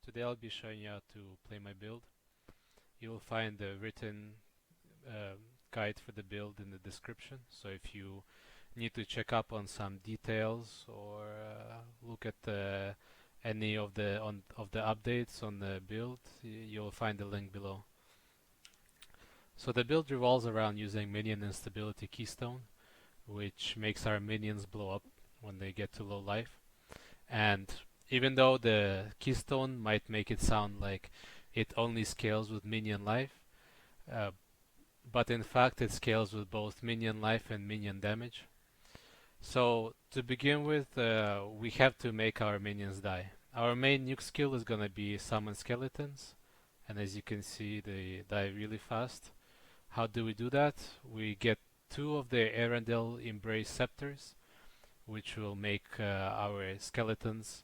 Today I'll be showing you how to play my build. You'll find the written uh, guide for the build in the description. So if you need to check up on some details or look at any of the updates on the build, you'll find the link below. So the build revolves around using minion instability keystone, which makes our minions blow up when they get to low life. And even though the keystone might make it sound like it only scales with minion life, uh, but in fact it scales with both minion life and minion damage. So to begin with, we have to make our minions die. Our main nuke skill is gonna be summon skeletons, and as you can see, they die really fast. How do we do that? We get two of the Arendelle Embrace Scepters, which will make our skeletons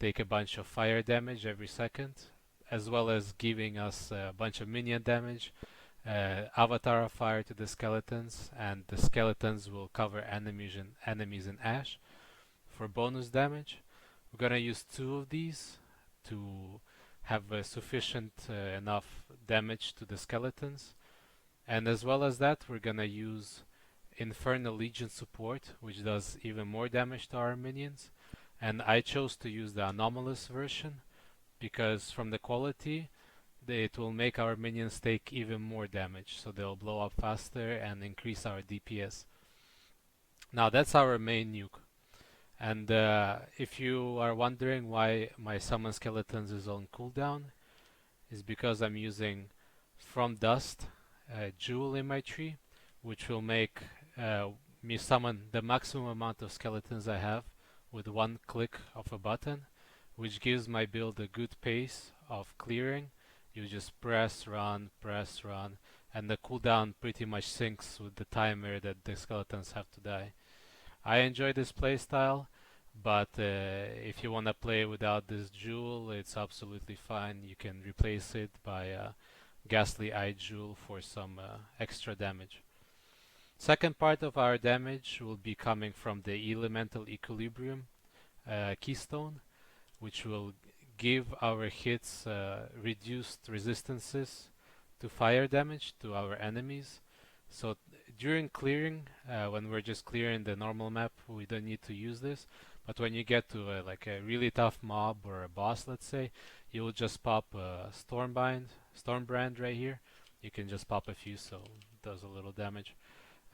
take a bunch of fire damage every second, as well as giving us a bunch of minion damage, avatar of fire to the skeletons, and the skeletons will cover enemies in ash for bonus damage. We're gonna use two of these to have sufficient enough damage to the skeletons, and as well as that, we're gonna use Infernal Legion support, which does even more damage to our minions. And I chose to use the anomalous version because from the quality, it will make our minions take even more damage, so they'll blow up faster and increase our DPS. Now that's our main nuke. And if you are wondering why my summon skeletons is on cooldown, is because I'm using From Dust jewel in my tree, which will make me summon the maximum amount of skeletons I have with one click of a button, which gives my build a good pace of clearing. You just press, run, and the cooldown pretty much syncs with the timer that the skeletons have to die. I enjoy this playstyle, but if you want to play without this jewel, it's absolutely fine. You can replace it by a Ghastly Eye Jewel for some extra damage. Second part of our damage will be coming from the Elemental Equilibrium keystone, which will give our hits reduced resistances to fire damage to our enemies. So during clearing, when we're just clearing the normal map, we don't need to use this. But when you get to like a really tough mob or a boss, let's say, you'll just pop Stormbrand right here. You can just pop a few, so it does a little damage.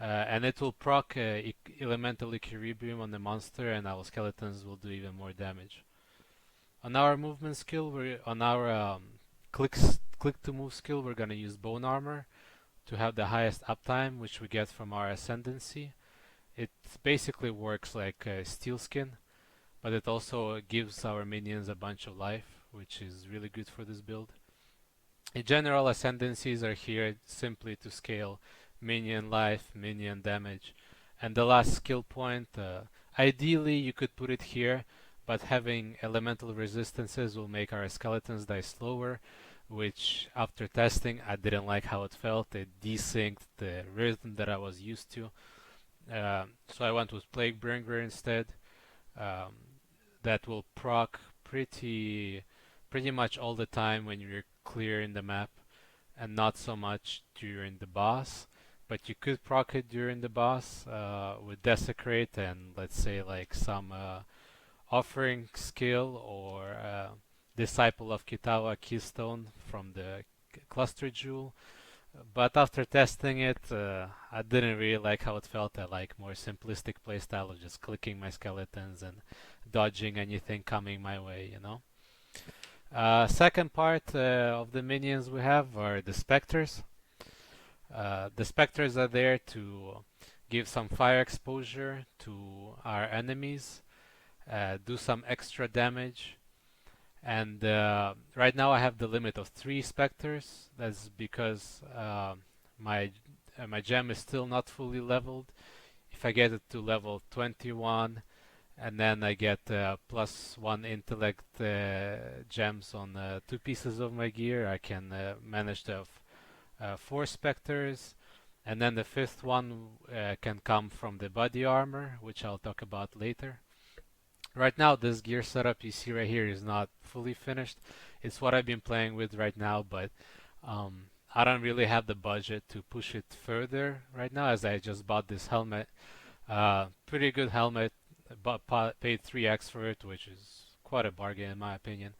And it will proc Elemental Equilibrium on the monster, and our skeletons will do even more damage. On our movement skill, on our click to move skill, we're gonna use Bone Armor to have the highest uptime, which we get from our Ascendancy. It basically works like Steel Skin, but it also gives our minions a bunch of life, which is really good for this build. In general, Ascendancies are here simply to scale minion life, minion damage, and the last skill point, ideally you could put it here, but having elemental resistances will make our skeletons die slower, which after testing I didn't like how it felt. It desynced the rhythm that I was used to. So I went with Plaguebringer instead. Um, that will proc pretty much all the time when you're clearing the map, and not so much during the boss. But you could proc it during the boss with Desecrate and let's say like some Offering skill or Disciple of Kitawa Keystone from the Cluster Jewel. But after testing it, I didn't really like how it felt. I like more simplistic playstyle of just clicking my skeletons and dodging anything coming my way, you know. Second part of the minions we have are the Spectres. The Spectres are there to give some fire exposure to our enemies, do some extra damage, and right now I have the limit of 3 Spectres. That's because my my gem is still not fully leveled. If I get it to level 21, and then I get +1 intellect gems on 2 pieces of my gear, I can manage to have 4 specters, and then the fifth one can come from the body armor, which I'll talk about later. Right now, this gear setup you see right here is not fully finished. It's what I've been playing with right now, but I don't really have the budget to push it further right now, as I just bought this helmet. Pretty good helmet, but paid 3x for it, which is quite a bargain in my opinion.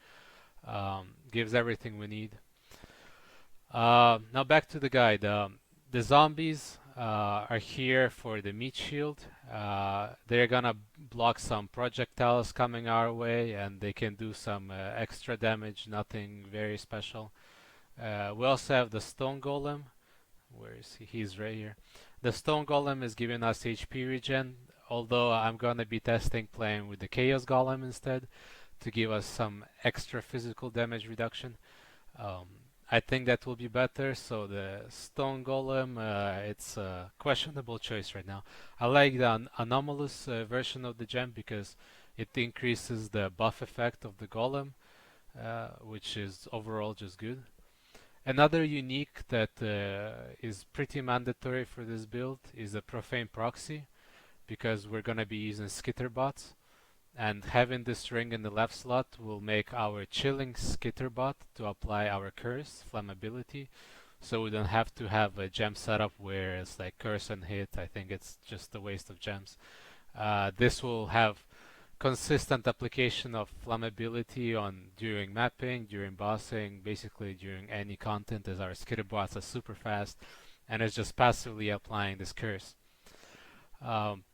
Gives everything we need. Now back to the guide. The zombies are here for the meat shield. They're gonna block some projectiles coming our way, and they can do some extra damage. Nothing very special. We also have the stone golem. Where is he? He's right here. The stone golem is giving us HP regen. Although I'm gonna be testing playing with the chaos golem instead to give us some extra physical damage reduction. Um, I think that will be better. So the stone golem, it's a questionable choice right now. I like the anomalous version of the gem because it increases the buff effect of the golem, which is overall just good. Another unique that is pretty mandatory for this build is a profane proxy because we're gonna be using skitter bots. And having this ring in the left slot will make our chilling skitter bot to apply our curse flammability, so we don't have to have a gem setup where it's like curse and hit. I think it's just a waste of gems. This will have consistent application of flammability on during mapping, during bossing, basically during any content, as our skitter bots are super fast and it's just passively applying this curse. Um,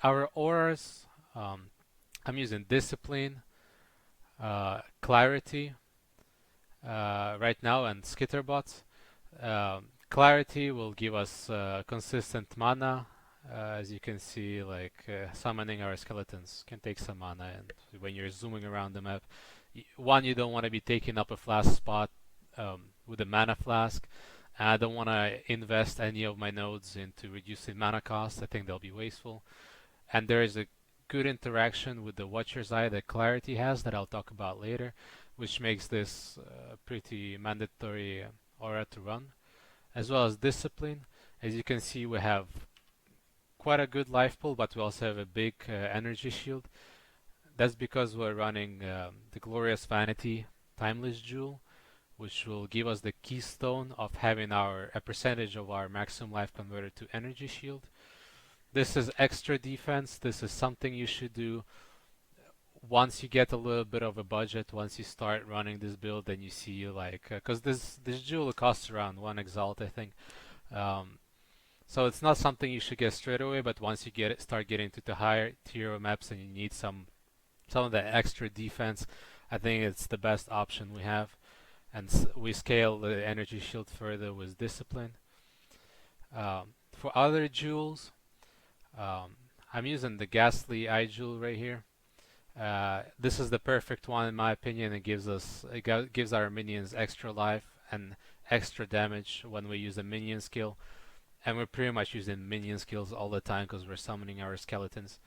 our auras, I'm using discipline, clarity right now, and skitterbots. Clarity will give us consistent mana. As you can see, like summoning our skeletons can take some mana, and when you're zooming around the map, one, you don't want to be taking up a flask spot with a mana flask. I don't want to invest any of my nodes into reducing mana cost. I think they'll be wasteful. And there is a good interaction with the Watcher's Eye that Clarity has that I'll talk about later, which makes this pretty mandatory aura to run, as well as Discipline. As you can see, we have quite a good life pool, but we also have a big energy shield. That's because we're running the Glorious Vanity Timeless Jewel, which will give us the keystone of having a percentage of our maximum life converted to energy shield. This is extra defense. This is something you should do once you get a little bit of a budget. Once you start running this build, then you see like because this jewel costs around 1 exalt, I think. So it's not something you should get straight away. But once you start getting to the higher tier maps and you need some of the extra defense, I think it's the best option we have. And we scale the energy shield further with discipline. For other jewels, I'm using the Ghastly Eye Jewel right here. This is the perfect one in my opinion. It gives our minions extra life and extra damage when we use a minion skill, and we're pretty much using minion skills all the time because we're summoning our skeletons.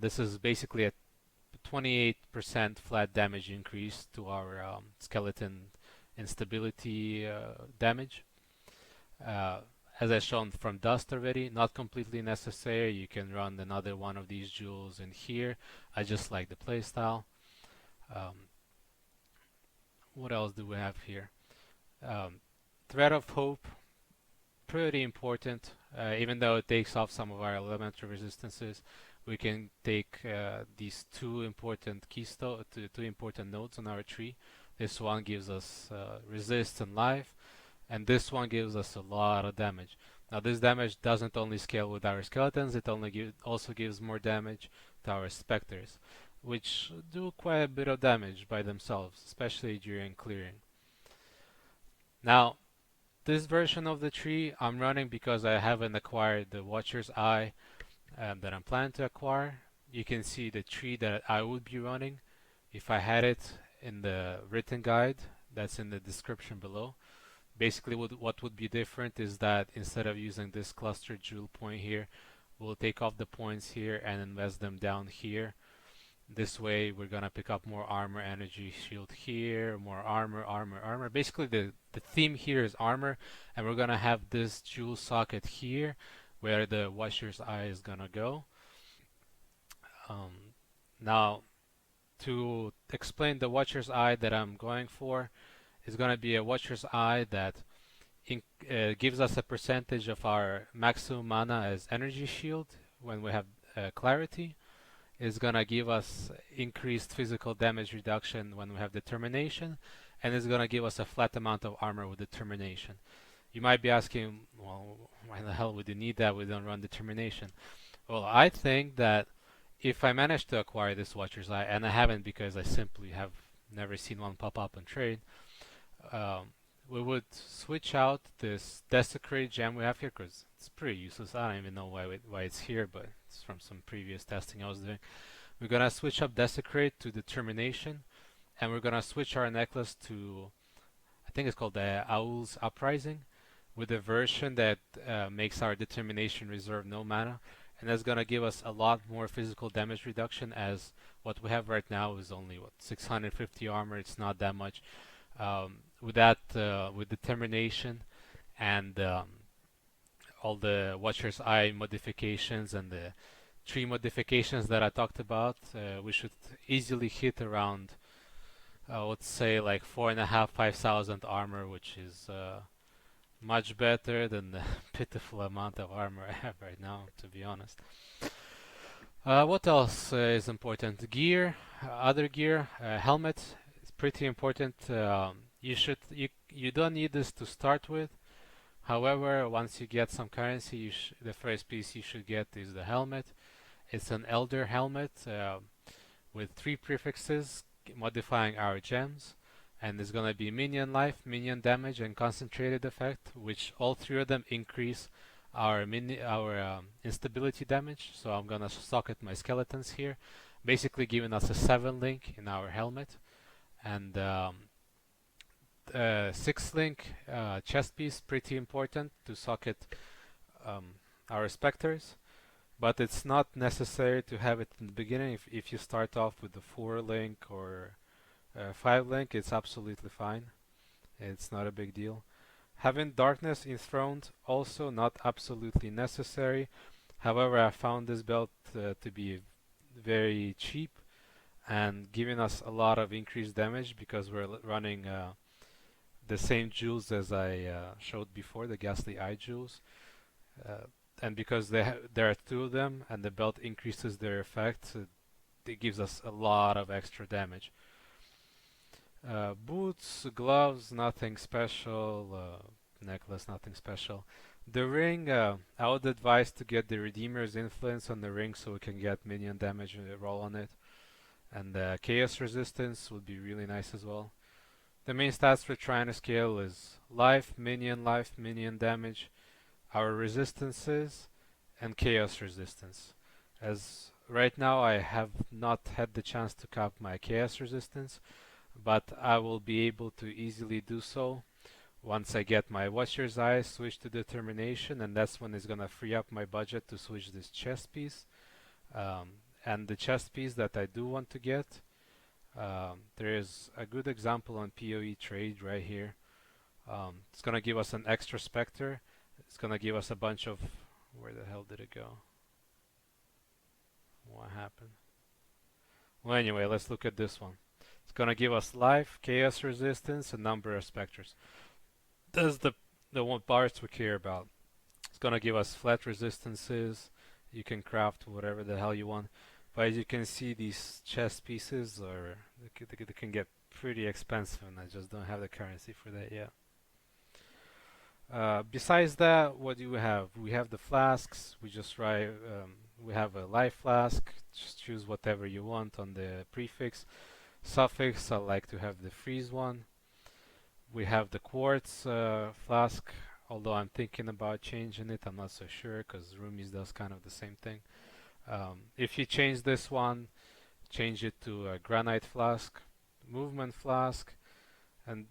This is basically a 28% flat damage increase to our skeleton instability damage. As I shown from Dust already, not completely necessary. You can run another one of these jewels in here. I just like the playstyle. What else do we have here? Thread of Hope, pretty important. Even though it takes off some of our elemental resistances, we can take these two important nodes on our tree. This one gives us resist and life, and this one gives us a lot of damage. Now this damage doesn't only scale with our skeletons, it also gives more damage to our specters, which do quite a bit of damage by themselves, especially during clearing. Now, this version of the tree I'm running because I haven't acquired the Watcher's Eye that I'm planning to acquire. You can see the tree that I would be running if I had it in the written guide that's in the description below. Basically what would be different is that instead of using this cluster jewel point here, we'll take off the points here and invest them down here. This way we're gonna pick up more armor, energy shield here, more armor. Basically the theme here is armor, and we're gonna have this jewel socket here where the Watcher's Eye is gonna go. Now To explain the Watcher's Eye that I'm going for, is going to be a Watcher's Eye that gives us a percentage of our maximum mana as energy shield when we have clarity. Is going to give us increased physical damage reduction when we have determination, and is going to give us a flat amount of armor with determination. You might be asking, well, why the hell would you need that? We don't run determination. Well, I think that if I manage to acquire this Watcher's Eye, and I haven't because I simply have never seen one pop up on trade, um, we would switch out this Desecrate gem we have here because it's pretty useless. I don't even know why it's here, but it's from some previous testing I was doing. We're gonna switch up Desecrate to Determination, and we're gonna switch our necklace to, I think it's called the Owl's Uprising, with a version that makes our Determination reserve no mana, and that's gonna give us a lot more physical damage reduction, as what we have right now is only 650 armor. It's not that much. With that, with Determination and all the Watcher's Eye modifications and the tree modifications that I talked about, we should easily hit around, let's say, like 4.5, 5,000 armor, which is much better than the pitiful amount of armor I have right now, to be honest. What else is important? Gear, other gear, helmet is pretty important. You don't need this to start with. However, once you get some currency, the first piece you should get is the helmet. It's an Elder helmet with 3 prefixes modifying our gems, and it's gonna be minion life, minion damage, and concentrated effect, which all 3 of them increase our instability damage. So I'm gonna socket my skeletons here, basically giving us a 7 link in our helmet, and 6 link chest piece, pretty important to socket our specters, but it's not necessary to have it in the beginning. If you start off with the 4 link or 5 link, it's absolutely fine. It's not a big deal. Having darkness enthroned, also not absolutely necessary. However, I found this belt to be very cheap and giving us a lot of increased damage because we're running the same jewels as I showed before, the Ghastly Eye jewels. And because there are 2 of them and the belt increases their effect, it gives us a lot of extra damage. Boots, gloves, nothing special. Necklace, nothing special. The ring, I would advise to get the Redeemer's Influence on the ring so we can get minion damage roll on it. And Chaos Resistance would be really nice as well. The main stats we're trying to scale is life, minion damage, our resistances, and chaos resistance. As right now I have not had the chance to cap my chaos resistance, but I will be able to easily do so once I get my Watcher's Eye, switch to Determination, and that's when it's gonna free up my budget to switch this chest piece. And the chest piece that I do want to get, there is a good example on PoE trade right here. It's gonna give us an extra Spectre. It's gonna give us a bunch of... Where the hell did it go? What happened? Well, anyway, let's look at this one. It's gonna give us life, chaos resistance, and number of specters. That's the one parts we care about. It's gonna give us flat resistances. You can craft whatever the hell you want. But as you can see, these chest pieces they can get pretty expensive, and I just don't have the currency for that yet. Besides that, what do we have? We have the flasks. We have a life flask. Just choose whatever you want on the prefix. Suffix, I like to have the freeze one. We have the quartz flask, although I'm thinking about changing it. I'm not so sure because Rumi's does kind of the same thing. If you change this one, change it to a granite flask, movement flask, and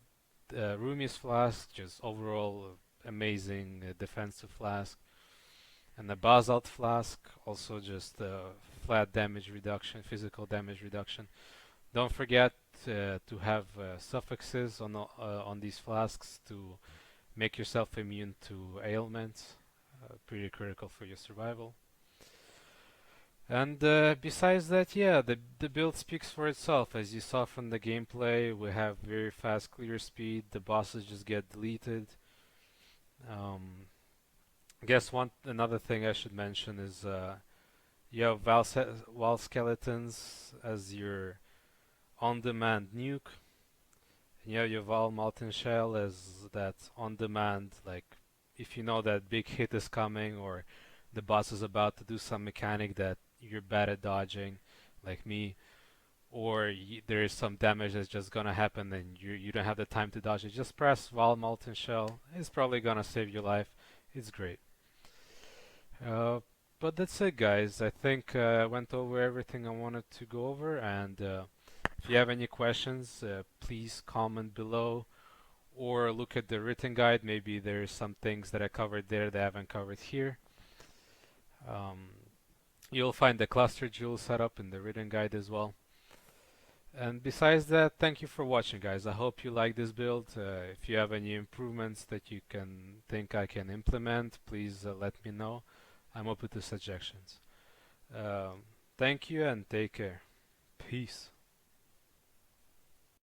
Rumi's flask, just overall amazing defensive flask. And the basalt flask, also just flat damage reduction, physical damage reduction. Don't forget to have suffixes on these flasks to make yourself immune to ailments. Pretty critical for your survival. And besides that, yeah, the build speaks for itself. As you saw from the gameplay, we have very fast clear speed. The bosses just get deleted. Um, I guess one another thing I should mention is you have Val skeletons as your on-demand nuke. And you have your Val molten shell as that on-demand, like if you know that big hit is coming or the boss is about to do some mechanic that you're bad at dodging, like me, or there is some damage that's just gonna happen and you don't have the time to dodge it. Just press Val molten shell. It's probably gonna save your life. It's great. Uh, but that's it, guys. I think I went over everything I wanted to go over, and if you have any questions, please comment below or look at the written guide. Maybe there's some things that I covered there that I haven't covered here. Um, you'll find the cluster jewel setup in the written guide as well. And besides that, thank you for watching, guys. I hope you like this build. If you have any improvements that you can think I can implement, please let me know. I'm open to suggestions. Um, Thank you and take care. Peace.